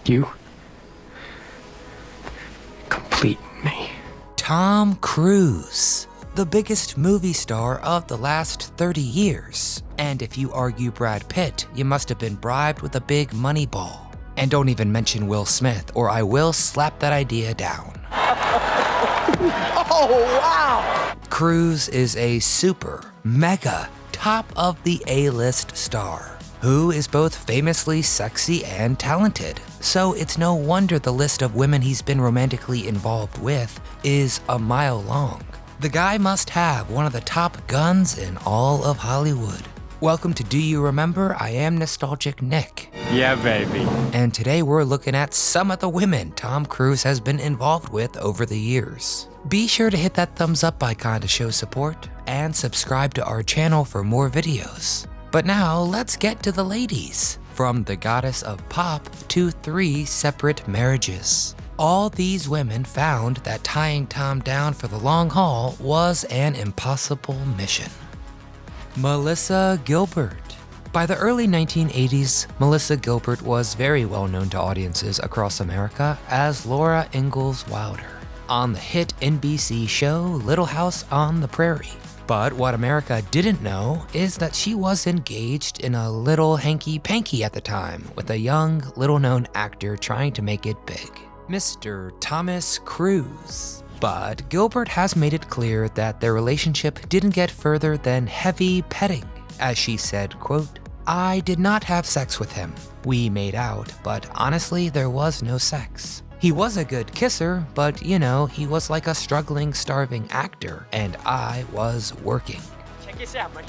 You complete me. Tom Cruise, the biggest movie star of the last 30 years. And if you argue Brad Pitt, you must have been bribed with a big money ball. And don't even mention Will Smith, or I will slap that idea down. Oh, wow! Cruise is a super, mega, top of the A-list star, who is both famously sexy and talented. So it's no wonder the list of women he's been romantically involved with is a mile long. The guy must have one of the top guns in all of Hollywood. Welcome to Do You Remember? I am Nostalgic Nick. Yeah, baby. And today we're looking at some of the women Tom Cruise has been involved with over the years. Be sure to hit that thumbs up icon to show support and subscribe to our channel for more videos. But now let's get to the ladies. From the goddess of pop to 3 separate marriages. All these women found that tying Tom down for the long haul was an impossible mission. Melissa Gilbert. By the early 1980s, Melissa Gilbert was very well known to audiences across America as Laura Ingalls Wilder on the hit NBC show Little House on the Prairie. But what America didn't know is that she was engaged in a little hanky-panky at the time with a young, little-known actor trying to make it big, Mr. Thomas Cruise. But Gilbert has made it clear that their relationship didn't get further than heavy petting. As she said, quote, "I did not have sex with him. We made out, but honestly, there was no sex. He was a good kisser, but you know, he was like a struggling, starving actor, and I was working." Check this out, buddy.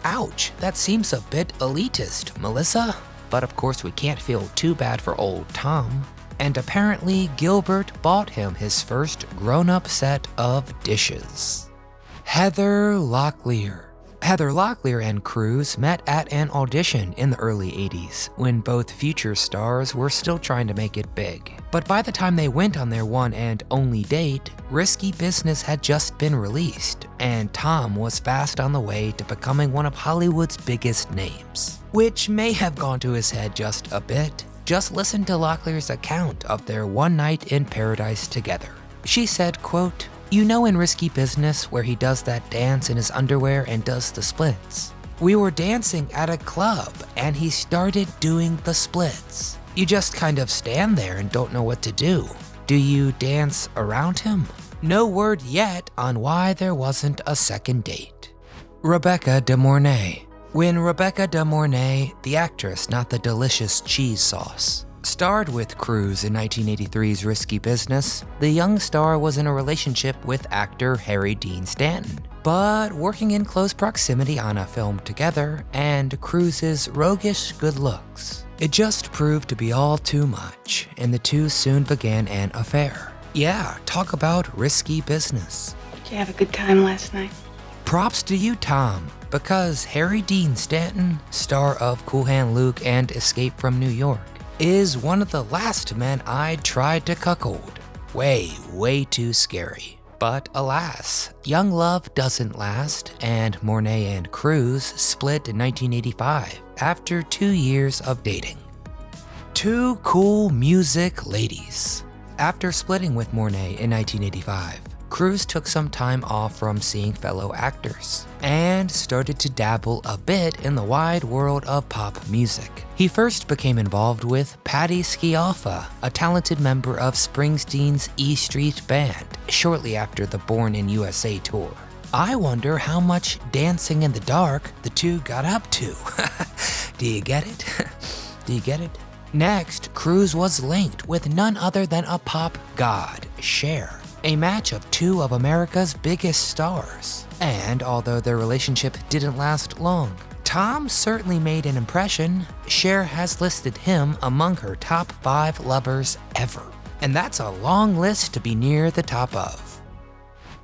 Ouch, that seems a bit elitist, Melissa. But of course we can't feel too bad for old Tom. And apparently Gilbert bought him his first grown-up set of dishes. Heather Locklear. Heather Locklear and Cruise met at an audition in the early 80s when both future stars were still trying to make it big. But by the time they went on their one and only date, Risky Business had just been released, and Tom was fast on the way to becoming one of Hollywood's biggest names. Which may have gone to his head just a bit. Just listen to Locklear's account of their one night in paradise together. She said, quote, "You know in Risky Business where he does that dance in his underwear and does the splits? We were dancing at a club and he started doing the splits. You just kind of stand there and don't know what to do. Do you dance around him?" No word yet on why there wasn't a second date. Rebecca De Mornay. When Rebecca De Mornay, the actress, not the delicious cheese sauce, starred with Cruise in 1983's Risky Business, the young star was in a relationship with actor Harry Dean Stanton. But working in close proximity on a film together and Cruise's roguish good looks, it just proved to be all too much, and the two soon began an affair. Yeah, talk about risky business. Did you have a good time last night? Props to you, Tom, because Harry Dean Stanton, star of Cool Hand Luke and Escape from New York, is one of the last men I'd tried to cuckold. Way too scary. But alas, young love doesn't last, and Mornay and Cruise split in 1985 after 2 years of dating. 2 cool music ladies. After splitting with Mornay in 1985, Cruise took some time off from seeing fellow actors and started to dabble a bit in the wide world of pop music. He first became involved with Patti Scialfa, a talented member of Springsteen's E Street Band, shortly after the Born in USA tour. I wonder how much dancing in the dark the two got up to. Do you get it? Do you get it? Next, Cruise was linked with none other than a pop god, Cher. A match of 2 of America's biggest stars. And although their relationship didn't last long, Tom certainly made an impression. Cher has listed him among her top 5 lovers ever. And that's a long list to be near the top of.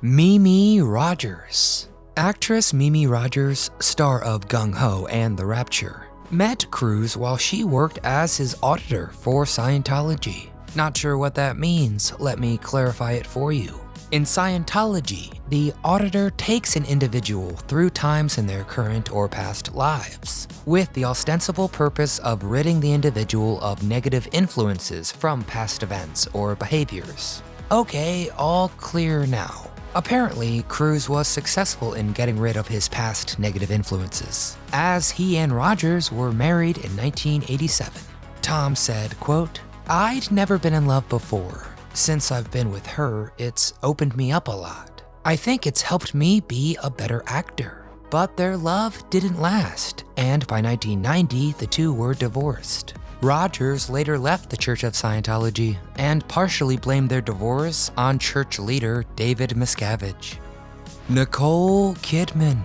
Mimi Rogers. Actress Mimi Rogers, star of Gung Ho and The Rapture, met Cruise while she worked as his auditor for Scientology. Not sure what that means, let me clarify it for you. In Scientology, the auditor takes an individual through times in their current or past lives, with the ostensible purpose of ridding the individual of negative influences from past events or behaviors. Okay, all clear now. Apparently, CRUZ was successful in getting rid of his past negative influences, as he and Rogers were married in 1987. Tom said, quote, "I'd never been in love before. Since I've been with her, it's opened me up a lot. I think it's helped me be a better actor." But their love didn't last, and by 1990, the two were divorced. Rogers later left the Church of Scientology and partially blamed their divorce on church leader David Miscavige. Nicole Kidman.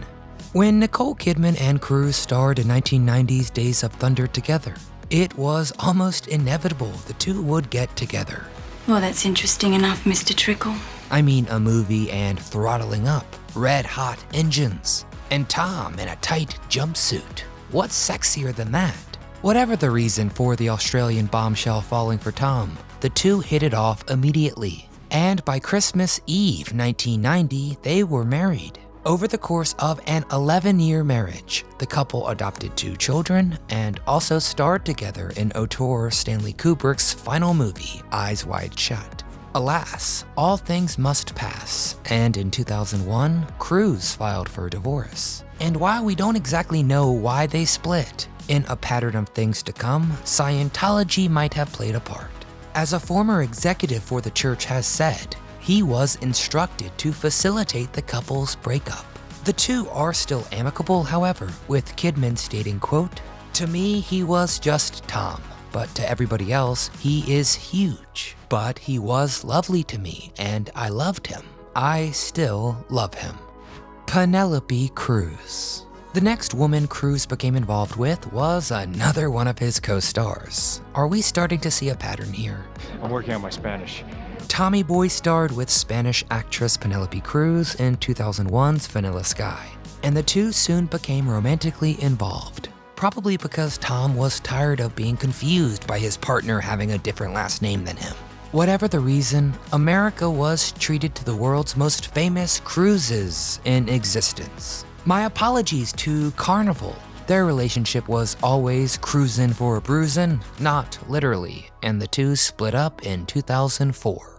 When Nicole Kidman and CRUZ starred in 1990's Days of Thunder together, it was almost inevitable the two would get together. Well, that's interesting enough, Mr. Trickle. I mean, a movie and throttling up, red-hot engines, and Tom in a tight jumpsuit. What's sexier than that? Whatever the reason for the Australian bombshell falling for Tom, the two hit it off immediately. And by Christmas Eve 1990, they were married. Over the course of an 11-year marriage, the couple adopted 2 children and also starred together in auteur Stanley Kubrick's final movie, Eyes Wide Shut. Alas, all things must pass, and in 2001, CRUZ filed for divorce. And while we don't exactly know why they split, in a pattern of things to come, Scientology might have played a part. As a former executive for the church has said, he was instructed to facilitate the couple's breakup. The two are still amicable, however, with Kidman stating, quote, "To me, he was just Tom, but to everybody else, he is huge. But he was lovely to me, and I loved him. I still love him." Penelope Cruz. The next woman CRUZ became involved with was another one of his co-stars. Are we starting to see a pattern here? I'm working on my Spanish. Tommy Boy starred with Spanish actress Penelope Cruz in 2001's Vanilla Sky, and the two soon became romantically involved, probably because Tom was tired of being confused by his partner having a different last name than him. Whatever the reason, America was treated to the world's most famous cruises in existence. My apologies to Carnival. Their relationship was always cruisin' for a bruisin', not literally, and the two split up in 2004.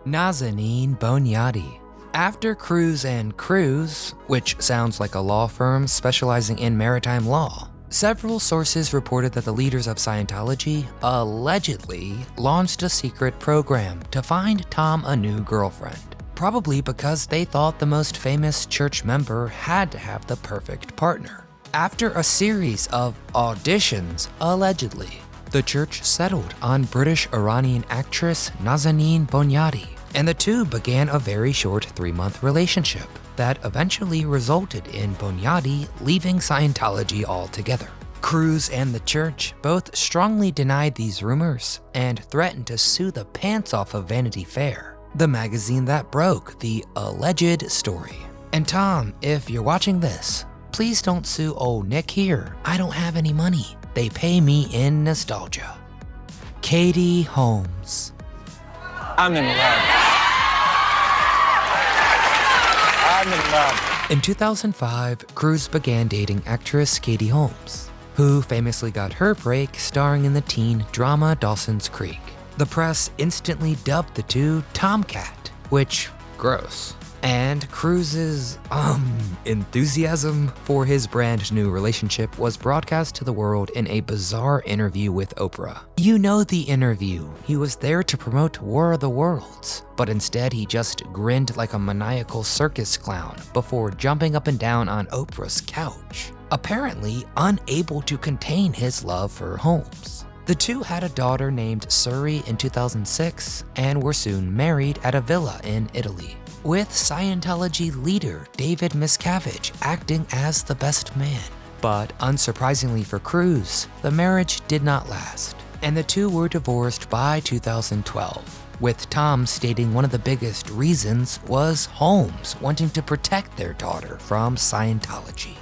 Nazanin Boniadi. After CRUZ and CRUZ, which sounds like a law firm specializing in maritime law, several sources reported that the leaders of Scientology allegedly launched a secret program to find Tom a new girlfriend. Probably because they thought the most famous church member had to have the perfect partner. After a series of auditions, allegedly, the church settled on British-Iranian actress Nazanin Boniadi, and the two began a very short 3-month relationship that eventually resulted in Boniadi leaving Scientology altogether. CRUZ and the church both strongly denied these rumors and threatened to sue the pants off of Vanity Fair, the magazine that broke the alleged story. And Tom, if you're watching this, please don't sue old Nick here. I don't have any money. They pay me in nostalgia. Katie Holmes. I'm in love. I'm in love. In 2005, CRUZ began dating actress Katie Holmes, who famously got her break starring in the teen drama Dawson's Creek. The press instantly dubbed the two Tomcat, which, gross. And CRUZ's, enthusiasm for his brand new relationship was broadcast to the world in a bizarre interview with Oprah. You know the interview. He was there to promote War of the Worlds, but instead he just grinned like a maniacal circus clown before jumping up and down on Oprah's couch, apparently unable to contain his love for Holmes. The two had a daughter named Suri in 2006 and were soon married at a villa in Italy, with Scientology leader David Miscavige acting as the best man. But unsurprisingly for CRUZ, the marriage did not last, and the two were divorced by 2012, with Tom stating one of the biggest reasons was Holmes wanting to protect their daughter from Scientology.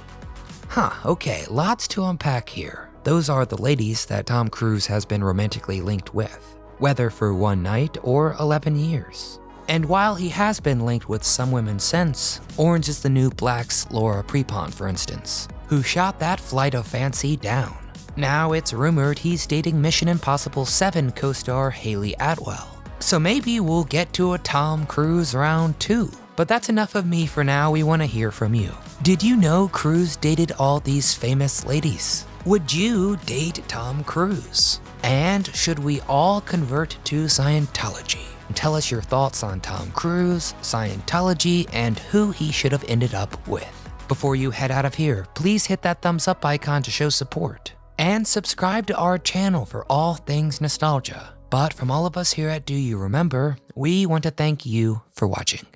Okay, lots to unpack here. Those are the ladies that Tom Cruise has been romantically linked with, whether for one night or 11 years. And while he has been linked with some women since, Orange is the New Black's Laura Prepon, for instance, who shot that flight of fancy down. Now it's rumored he's dating Mission Impossible 7 co-star Haley Atwell. So maybe we'll get to a Tom Cruise round 2. But that's enough of me for now. We want to hear from you. Did you know Cruise dated all these famous ladies? Would you date Tom Cruise? And should we all convert to Scientology? Tell us your thoughts on Tom Cruise, Scientology, and who he should have ended up with. Before you head out of here, please hit that thumbs up icon to show support. And subscribe to our channel for all things nostalgia. But from all of us here at Do You Remember, we want to thank you for watching.